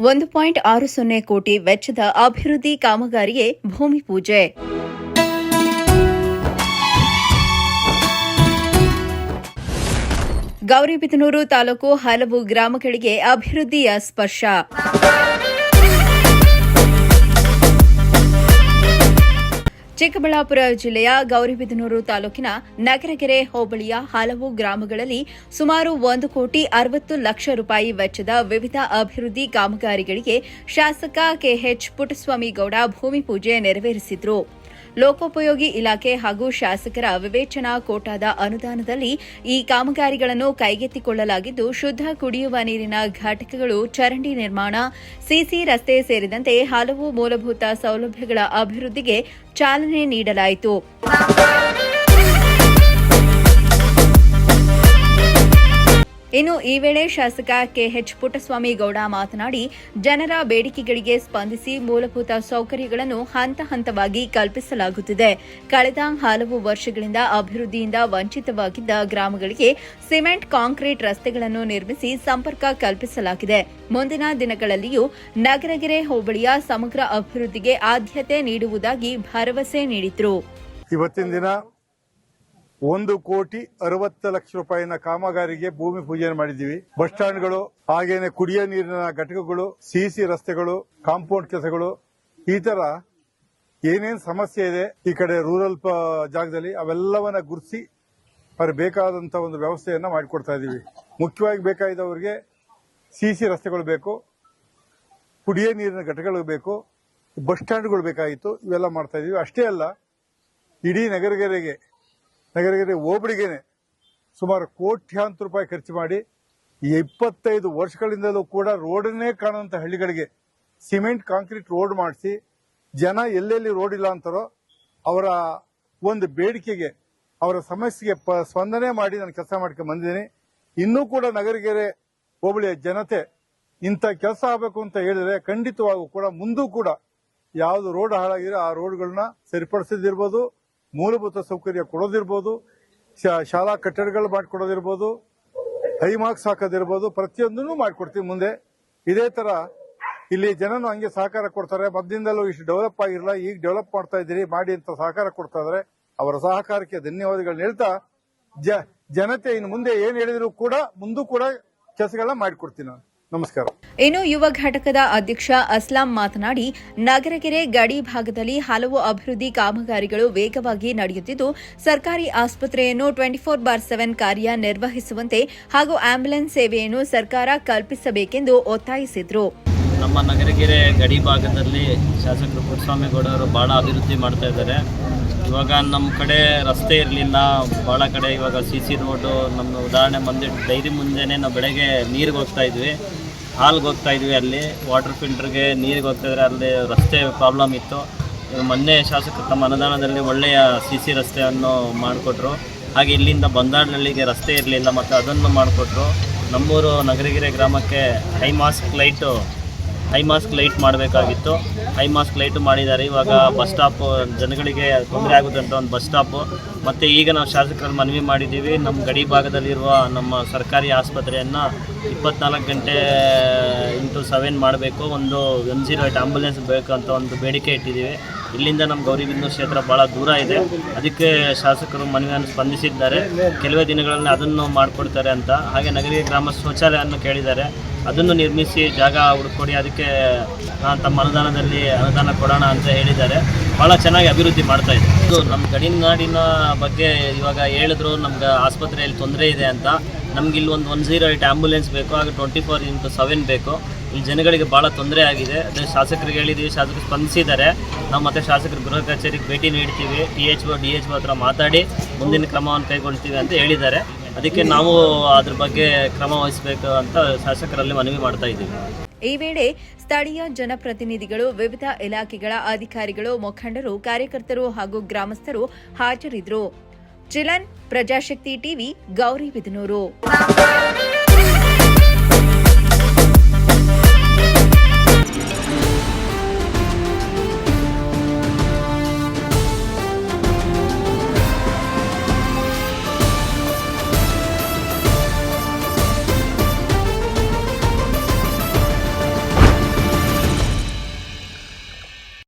1.60 ಕೋಟಿ ವೆಚ್ಚದ ಅಭಿವೃದ್ಧಿ ಕಾಮಗಾರಿಗೆ ಭೂಮಿ ಪೂಜೆ. ಗೌರಿಬಿದನೂರು ತಾಲೂಕು ಹಲವು ಗ್ರಾಮಗಳಿಗೆ ಅಭಿವೃದ್ಧಿಯ ಸ್ಪರ್ಶ. ಚಿಕ್ಕಬಳ್ಳಾಪುರ ಜಿಲ್ಲೆಯ ಗೌರಿಬಿದನೂರು ತಾಲೂಕಿನ ನಗರಗೆರೆ ಹೋಬಳಿಯ ಹಲವು ಗ್ರಾಮಗಳಲ್ಲಿ ಸುಮಾರು 1,60,00,000 ರೂಪಾಯಿ ವೆಚ್ಚದ ವಿವಿಧ ಅಭಿವೃದ್ಧಿ ಕಾಮಗಾರಿಗಳಿಗೆ ಶಾಸಕ ಕೆಎಚ್ ಪುಟ್ಟಸ್ವಾಮಿಗೌಡ ಭೂಮಿ ಪೂಜೆ ನೆರವೇರಿಸಿದರು. ಲೋಕೋಪಯೋಗಿ ಇಲಾಖೆ ಹಾಗೂ ಶಾಸಕರ ವಿವೇಚನಾ ಕೋಟಾದ ಅನುದಾನದಲ್ಲಿ ಈ ಕಾಮಗಾರಿಗಳನ್ನು ಕೈಗೆತ್ತಿಕೊಳ್ಳಲಾಗಿದ್ದು, ಶುದ್ಧ ಕುಡಿಯುವ ನೀರಿನ ಘಟಕಗಳು, ಚರಂಡಿ ನಿರ್ಮಾಣ, ಸಿಸಿ ರಸ್ತೆ ಸೇರಿದಂತೆ ಹಲವು ಮೂಲಭೂತ ಸೌಲಭ್ಯಗಳ ಅಭಿವೃದ್ಧಿಗೆ ಚಾಲನೆ ನೀಡಲಾಯಿತು. ಇನ್ನು ಈ ವೇಳೆ ಶಾಸಕ ಕೆಎಚ್ ಪುಟ್ಟಸ್ವಾಮಿಗೌಡ ಮಾತನಾಡಿ, ಜನರ ಬೇಡಿಕೆಗಳಿಗೆ ಸ್ಪಂದಿಸಿ ಮೂಲಭೂತ ಸೌಕರ್ಯಗಳನ್ನು ಹಂತ ಹಂತವಾಗಿ ಕಲ್ಪಿಸಲಾಗುತ್ತಿದೆ. ಕಳೆದ ಹಲವು ವರ್ಷಗಳಿಂದ ಅಭಿವೃದ್ಧಿಯಿಂದ ವಂಚಿತವಾಗಿದ್ದ ಗ್ರಾಮಗಳಿಗೆ ಸಿಮೆಂಟ್ ಕಾಂಕ್ರೀಟ್ ರಸ್ತೆಗಳನ್ನು ನಿರ್ಮಿಸಿ ಸಂಪರ್ಕ ಕಲ್ಪಿಸಲಾಗಿದೆ. ಮುಂದಿನ ದಿನಗಳಲ್ಲಿಯೂ ನಗರಗೆರೆ ಹೋಬಳಿಯ ಸಮಗ್ರ ಅಭಿವೃದ್ಧಿಗೆ ಆದ್ಯತೆ ನೀಡುವುದಾಗಿ ಭರವಸೆ ನೀಡಿದರು. ಇವತ್ತಿನ ದಿನ 1,60,00,000 ರೂಪಾಯಿನ ಕಾಮಗಾರಿಗೆ ಭೂಮಿ ಪೂಜೆ ಮಾಡಿದ್ದೀವಿ. ಬಸ್ ಸ್ಟ್ಯಾಂಡ್ಗಳು, ಹಾಗೇನೆ ಕುಡಿಯೋ ನೀರಿನ ಘಟಕಗಳು, ಸಿಸಿ ರಸ್ತೆಗಳು, ಕಾಂಪೌಂಡ್ ಕೆಲಸಗಳು, ಈ ತರ ಏನೇನು ಸಮಸ್ಯೆ ಇದೆ ಈ ಕಡೆ ರೂರಲ್ ಜಾಗದಲ್ಲಿ ಅವೆಲ್ಲವನ್ನ ಗುರುತಿಸಿ ಅವ್ರಿಗೆ ಬೇಕಾದಂತ ಒಂದು ವ್ಯವಸ್ಥೆಯನ್ನ ಮಾಡಿಕೊಡ್ತಾ ಇದೀವಿ. ಮುಖ್ಯವಾಗಿ ಬೇಕಾಗಿದ್ದವರಿಗೆ ಸಿಸಿ ರಸ್ತೆಗಳು ಬೇಕು, ಕುಡಿಯೋ ನೀರಿನ ಘಟಕಗಳು ಬೇಕು, ಬಸ್ ಸ್ಟ್ಯಾಂಡ್ಗಳು ಬೇಕಾಗಿತ್ತು. ಇವೆಲ್ಲ ಮಾಡ್ತಾ ಇದೀವಿ. ಅಷ್ಟೇ ಅಲ್ಲ, ಇಡೀ ನಗರಗೆರೆ ಹೋಬಳಿಗೆನೆ ಸುಮಾರು ಕೋಟ್ಯಾಂತರ ರೂಪಾಯಿ ಖರ್ಚು ಮಾಡಿ 25 ವರ್ಷಗಳಿಂದಲೂ ಕೂಡ ರೋಡನ್ನೇ ಕಾಣುವಂತ ಹಳ್ಳಿಗಳಿಗೆ ಸಿಮೆಂಟ್ ಕಾಂಕ್ರೀಟ್ ರೋಡ್ ಮಾಡಿಸಿ, ಜನ ಎಲ್ಲೆಲ್ಲಿ ರೋಡ್ ಇಲ್ಲ ಅಂತಾರೋ ಅವರ ಒಂದು ಬೇಡಿಕೆಗೆ, ಅವರ ಸಮಸ್ಯೆಗೆ ಸ್ಪಂದನೆ ಮಾಡಿ ನಾನು ಕೆಲಸ ಮಾಡ್ಕೊಂಡು ಬಂದಿದ್ದೀನಿ. ಇನ್ನೂ ಕೂಡ ನಗರಗೆರೆ ಹೋಬಳಿಯ ಜನತೆ ಇಂಥ ಕೆಲಸ ಆಗಬೇಕು ಅಂತ ಹೇಳಿದ್ರೆ ಖಂಡಿತವಾಗೂ ಕೂಡ ಮುಂದೂ ಕೂಡ ಯಾವ್ದು ರೋಡ್ ಹಾಳಾಗಿರೋ ಆ ರೋಡ್ಗಳನ್ನ ಸರಿಪಡಿಸೋದಿರ್ಬೋದು, ಮೂಲಭೂತ ಸೌಕರ್ಯ ಕೊಡೋದಿರ್ಬೋದು, ಶಾಲಾ ಕಟ್ಟಡಗಳು ಮಾಡಿಕೊಡೋದಿರ್ಬೋದು, ಹೈಮಾರ್ಕ್ಸ್ ಹಾಕೋದಿರ್ಬೋದು, ಪ್ರತಿಯೊಂದನ್ನು ಮಾಡಿಕೊಡ್ತೀವಿ ಮುಂದೆ. ಇದೇ ತರ ಇಲ್ಲಿ ಜನನು ಹಂಗೆ ಸಹಕಾರ ಕೊಡ್ತಾರೆ. ಮೊದಲಿಂದಲೂ ಇಷ್ಟು ಡೆವಲಪ್ ಆಗಿರಲ್ಲ, ಈಗ ಡೆವಲಪ್ ಮಾಡ್ತಾ ಇದ್ದೀರಿ, ಮಾಡಿ ಅಂತ ಸಹಕಾರ ಕೊಡ್ತಾ ಇದಾರೆ. ಅವರ ಸಹಕಾರಕ್ಕೆ ಧನ್ಯವಾದಗಳನ್ನ ಹೇಳ್ತಾ, ಜನತೆ ಇನ್ನು ಮುಂದೆ ಏನ್ ಹೇಳಿದ್ರು ಕೂಡ ಮುಂದೂ ಕೂಡ ಕೆಲಸಗಳನ್ನ ಮಾಡಿಕೊಡ್ತೀನಿ ನಾನು. ನಮಸ್ಕಾರ. ಇನ್ನು ಯುವ ಘಟಕದ ಅಧ್ಯಕ್ಷ ಅಸ್ಲಾಂ ಮಾತನಾಡಿ, ನಗರಗೆರೆ ಗಡಿ ಭಾಗದಲ್ಲಿ ಹಲವು ಅಭಿವೃದ್ಧಿ ಕಾಮಗಾರಿಗಳು ವೇಗವಾಗಿ ನಡೆಯುತ್ತಿದ್ದು, ಸರ್ಕಾರಿ ಆಸ್ಪತ್ರೆಯನ್ನು 24/7 ಕಾರ್ಯ ನಿರ್ವಹಿಸುವಂತೆ ಹಾಗೂ ಆಂಬ್ಯುಲೆನ್ಸ್ ಸೇವೆಯನ್ನು ಸರ್ಕಾರ ಕಲ್ಪಿಸಬೇಕೆಂದು ಒತ್ತಾಯಿಸಿದರು. ನಮ್ಮ ನಗರಗೆರೆ ಗಡಿ ಭಾಗದಲ್ಲಿ ಶಾಸಕರು ಪುಟ್ಟಸ್ವಾಮಿಗೌಡ ಅವರು ಬಹಳ ಅಭಿವೃದ್ಧಿ ಮಾಡ್ತಾ ಇದ್ದಾರೆ. ಇವಾಗ ನಮ್ಮ ಕಡೆ ರಸ್ತೆ ಇರಲಿಲ್ಲ, ಭಾಳ ಕಡೆ ಇವಾಗ ಸಿಸಿ ರೋಡು. ನಮ್ಮ ಉದಾಹರಣೆ ಬಂದು ಡೈರಿ ಮುಂದೆನೇ ನಾವು ಬೆಳಗ್ಗೆ ನೀರಿಗೆ ಹೋಗ್ತಾ ಇದ್ವಿ, ಹಾಲ್ಗೆ ಹೋಗ್ತಾ ಇದ್ವಿ, ಅಲ್ಲಿ ವಾಟರ್ ಫಿಲ್ಟರ್ಗೆ ನೀರಿಗೆ ಹೋಗ್ತಾ ಇದ್ರೆ ಅಲ್ಲಿ ರಸ್ತೆ ಪ್ರಾಬ್ಲಮ್ ಇತ್ತು. ಮೊನ್ನೆ ಶಾಸಕರು ತಮ್ಮ ಅನುದಾನದಲ್ಲಿ ಒಳ್ಳೆಯ ಸಿಸಿ ರಸ್ತೆಯನ್ನು ಮಾಡಿಕೊಟ್ರು. ಹಾಗೆ ಇಲ್ಲಿಂದ ಬಂದಾಡಹಳ್ಳಿಗೆ ರಸ್ತೆ ಇರಲಿಲ್ಲ, ಮತ್ತು ಅದನ್ನು ಮಾಡಿಕೊಟ್ರು. ನಮ್ಮೂರು ನಗರಗೆರೆ ಗ್ರಾಮಕ್ಕೆ ಹೈಮಾಸ್ಕ್ ಲೈಟ್ ಮಾಡಬೇಕಾಗಿತ್ತು. ಹೈಮಾಸ್ಕ್ ಲೈಟು ಮಾಡಿದ್ದಾರೆ. ಇವಾಗ ಬಸ್ ಸ್ಟಾಪ್, ಜನಗಳಿಗೆ ತೊಂದರೆ ಆಗುತ್ತೆ ಅಂತ ಒಂದು ಬಸ್ ಸ್ಟಾಪು. ಮತ್ತು ಈಗ ನಾವು ಶಾಸಕರಲ್ಲಿ ಮನವಿ ಮಾಡಿದ್ದೀವಿ, ನಮ್ಮ ಗಡಿ ಭಾಗದಲ್ಲಿರುವ ನಮ್ಮ ಸರ್ಕಾರಿ ಆಸ್ಪತ್ರೆಯನ್ನು 24 ಗಂಟೆ ಇಂಟು 7 ಮಾಡಬೇಕು, ಒಂದು 108 ಆಂಬುಲೆನ್ಸ್ ಬೇಕು ಅಂತ ಒಂದು ಬೇಡಿಕೆ ಇಟ್ಟಿದ್ದೀವಿ. ಇಲ್ಲಿಂದ ನಮ್ಮ ಗೌರಿಬಿದನೂರು ಕ್ಷೇತ್ರ ಭಾಳ ದೂರ ಇದೆ, ಅದಕ್ಕೆ ಶಾಸಕರು ಮನವಿಯನ್ನು ಸ್ಪಂದಿಸಿದ್ದಾರೆ. ಕೆಲವೇ ದಿನಗಳಲ್ಲಿ ಅದನ್ನು ಮಾಡಿಕೊಡ್ತಾರೆ ಅಂತ. ಹಾಗೆ ನಗರಿಗೆ ಗ್ರಾಮ ಶೌಚಾಲಯವನ್ನು ಕೇಳಿದ್ದಾರೆ, ಅದನ್ನು ನಿರ್ಮಿಸಿ ಜಾಗ ಹುಡುಕೊಡಿ, ಅದಕ್ಕೆ ತಮ್ಮ ಅನುದಾನ ಕೊಡೋಣ ಅಂತ ಹೇಳಿದ್ದಾರೆ. ಭಾಳ ಚೆನ್ನಾಗಿ ಅಭಿವೃದ್ಧಿ ಮಾಡ್ತಾ ಇದೆ. ಇದು ನಮ್ಮ ಗಡಿನಾಡಿನ ಬಗ್ಗೆ ಇವಾಗ ಹೇಳಿದ್ರು, ನಮ್ಗೆ ಆಸ್ಪತ್ರೆಯಲ್ಲಿ ತೊಂದರೆ ಇದೆ ಅಂತ. ನಮ್ಗೆ ಇಲ್ಲಿ ಒಂದು 108 ಆಂಬುಲೆನ್ಸ್ ಬೇಕು, ಹಾಗೆ 24/7 ಬೇಕು. ಇಲ್ಲಿ ಜನಗಳಿಗೆ ಭಾಳ ತೊಂದರೆ ಆಗಿದೆ. ಅದೇ ಶಾಸಕರಿಗೆ ಹೇಳಿದ್ದೀವಿ, ಶಾಸಕರು ಸ್ಪಂದಿಸಿದ್ದಾರೆ. ನಾವು ಮತ್ತೆ ಶಾಸಕರು ಗೃಹ ಕಚೇರಿಗೆ ಭೇಟಿ ನೀಡ್ತೀವಿ, THO DHO ಹತ್ರ ಮಾತಾಡಿ ಮುಂದಿನ ಕ್ರಮವನ್ನು ಕೈಗೊಳ್ತೀವಿ ಅಂತ ಹೇಳಿದ್ದಾರೆ. ಅದಕ್ಕೆ ನಾವು ಅದ್ರ ಬಗ್ಗೆ ಕ್ರಮ ವಹಿಸಬೇಕು ಅಂತ ಶಾಸಕರಲ್ಲಿ ಮನವಿ ಮಾಡ್ತಾ ಇದ್ದೀವಿ. ಈ ವೇಳೆ ಸ್ಥಳೀಯ ಜನಪ್ರತಿನಿಧಿಗಳು, ವಿವಿಧ ಇಲಾಖೆಗಳ ಅಧಿಕಾರಿಗಳು, ಮುಖಂಡರು, ಕಾರ್ಯಕರ್ತರು ಹಾಗೂ ಗ್ರಾಮಸ್ಥರು ಹಾಜರಿದ್ದರು. ಚಿಲನ್, ಪ್ರಜಾಶಕ್ತಿ ಟಿವಿ, ಗೌರಿಬಿದನೂರು.